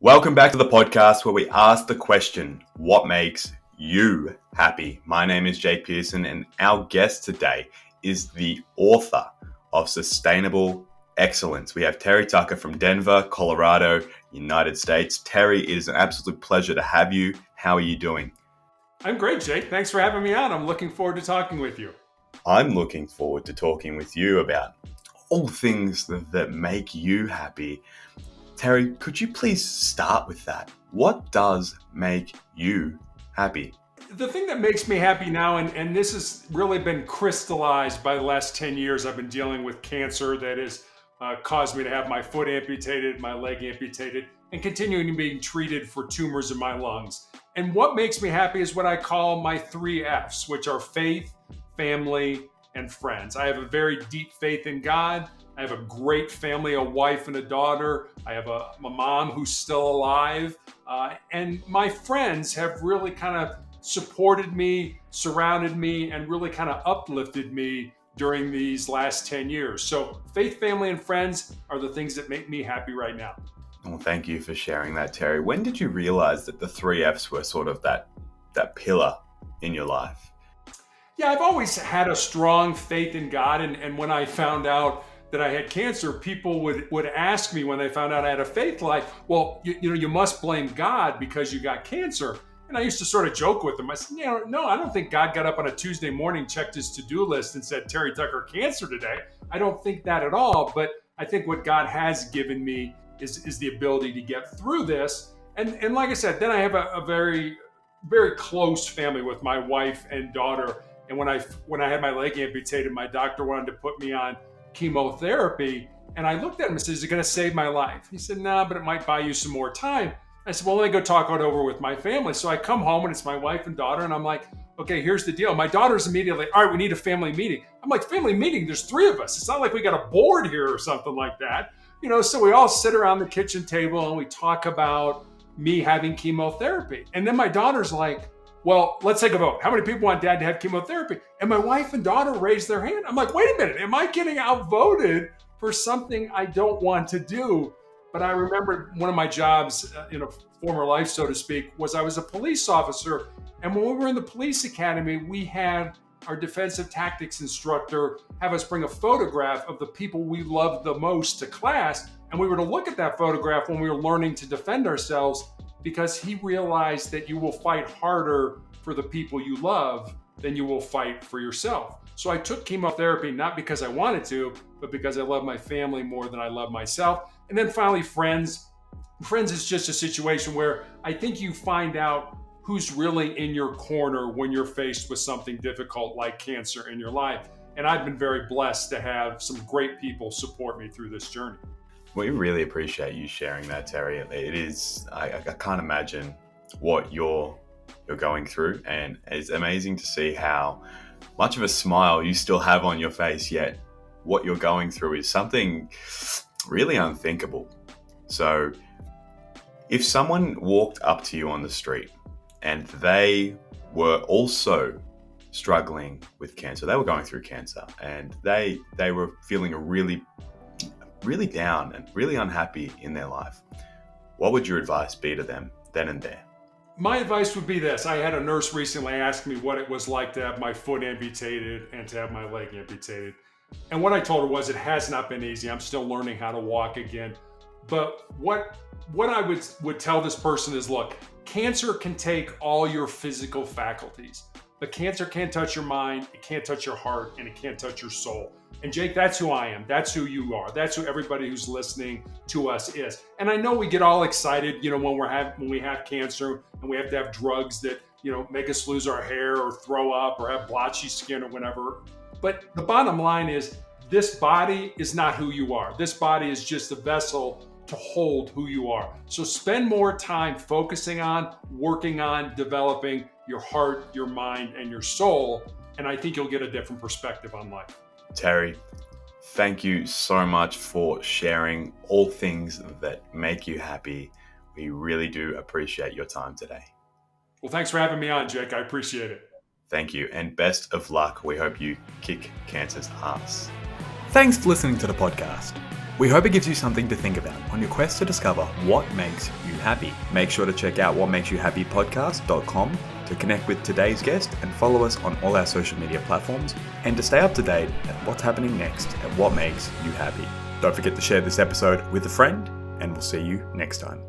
Welcome back to the podcast where we ask the question, what makes you happy? My name is Jake Pearson, and our guest today is the author of Sustainable Excellence. We have Terry Tucker from Denver, Colorado, United States. Terry, it is an absolute pleasure to have you. How are you doing? I'm great, Jake. Thanks for having me on. I'm looking forward to talking with you. I'm looking forward to talking with you about all things that make you happy. Terry, could you please start with that? What does make you happy? The thing that makes me happy now, and this has really been crystallized by the last 10 years, I've been dealing with cancer that has caused me to have my foot amputated, my leg amputated, and continuing to be treated for tumors in my lungs. And what makes me happy is what I call my 3 F's, which are faith, family, and friends. I have a very deep faith in God. I have a great family, a wife and a daughter. I have a mom who's still alive. And my friends have really kind of supported me, surrounded me, and really kind of uplifted me during these last 10 years. So faith, family, and friends are the things that make me happy right now. Well, thank you for sharing that, Terry. When did you realize that the 3 F's were sort of that pillar in your life? Yeah, I've always had a strong faith in God. And when I found out that I had cancer, people would ask me when they found out I had a faith life, well, you must blame God because you got cancer. And I used to sort of joke with them. I said, no, I don't think God got up on a Tuesday morning, checked his to-do list and said, Terry Tucker, cancer today. I don't think that at all. But I think what God has given me is the ability to get through this. And like I said, then I have a very, very close family with my wife and daughter. And when I had my leg amputated, my doctor wanted to put me on chemotherapy. And I looked at him and said, is it going to save my life? He said, nah, but it might buy you some more time. I said, well, let me go talk it over with my family. So I come home and it's my wife and daughter. And I'm like, okay, here's the deal. My daughter's immediately, all right, we need a family meeting. I'm like, family meeting? There's 3 of us. It's not like we got a board here or something like that. So we all sit around the kitchen table and we talk about me having chemotherapy. And then my daughter's like, well, let's take a vote. How many people want dad to have chemotherapy? And my wife and daughter raised their hand. I'm like, wait a minute, am I getting outvoted for something I don't want to do? But I remember one of my jobs in a former life, so to speak, was I was a police officer. And when we were in the police academy, we had our defensive tactics instructor have us bring a photograph of the people we loved the most to class. And we were to look at that photograph when we were learning to defend ourselves, because he realized that you will fight harder for the people you love than you will fight for yourself. So I took chemotherapy not because I wanted to, but because I love my family more than I love myself. And then finally, friends. Friends is just a situation where I think you find out who's really in your corner when you're faced with something difficult like cancer in your life. And I've been very blessed to have some great people support me through this journey. We really appreciate you sharing that, Terry. It is, I can't imagine what you're going through, and it's amazing to see how much of a smile you still have on your face, yet what you're going through is something really unthinkable. So if someone walked up to you on the street and they were also struggling with cancer, they were going through cancer, and they were feeling really down and really unhappy in their life, what would your advice be to them then and there? My advice would be this. I had a nurse recently ask me what it was like to have my foot amputated and to have my leg amputated. And what I told her was, it has not been easy. I'm still learning how to walk again. But what I would tell this person is, look, cancer can take all your physical faculties, but cancer can't touch your mind, it can't touch your heart, and it can't touch your soul. And Jake, that's who I am. That's who you are. That's who everybody who's listening to us is. And I know we get all excited, when we have cancer and we have to have drugs that, make us lose our hair or throw up or have blotchy skin or whatever. But the bottom line is, this body is not who you are. This body is just a vessel to hold who you are. So spend more time focusing on, working on, developing your heart, your mind, and your soul. And I think you'll get a different perspective on life. Terry, thank you so much for sharing all things that make you happy. We really do appreciate your time today. Well, thanks for having me on, Jake. I appreciate it. Thank you, and best of luck. We hope you kick cancer's ass. Thanks for listening to the podcast. We hope it gives you something to think about on your quest to discover what makes you happy. Make sure to check out whatmakesyouhappypodcast.com to connect with today's guest and follow us on all our social media platforms and to stay up to date at what's happening next at What Makes You Happy. Don't forget to share this episode with a friend, and we'll see you next time.